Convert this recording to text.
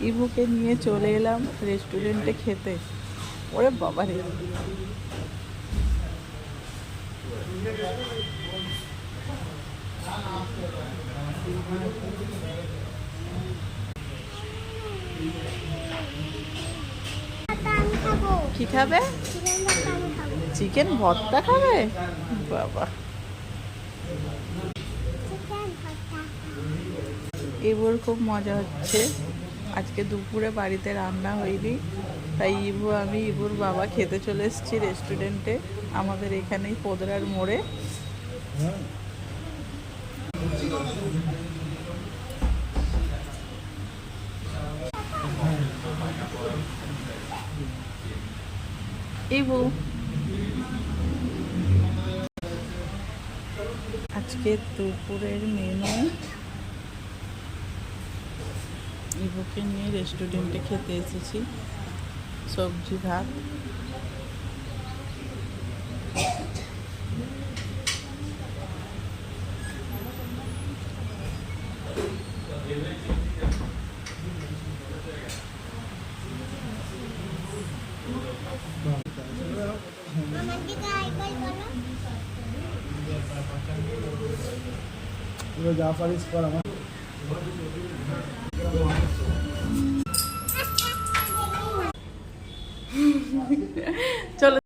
ইভুকে নিয়ে চলে এলাম রেস্টুরেন্টে খেতে। ওরে বাবা রে, কি খাবে? চিকেন ভর্তা খাবে? বাবা, ইবুর খুব মজা হচ্ছে। আজকে দুপুরে বাড়িতে রান্না হয়নি, তাই ইবুর বাবা খেতে চলে এসেছি রেস্টুরেন্টে, আমাদের এখানেই পোদরার মোড়ে। ইবু, আজকে দুপুরের মেনু, ইবুকে নিয়ে রেস্টুরেন্টে খেতে এসেছি। সবজি ভাত, যা পারিস কর আমার। চলো।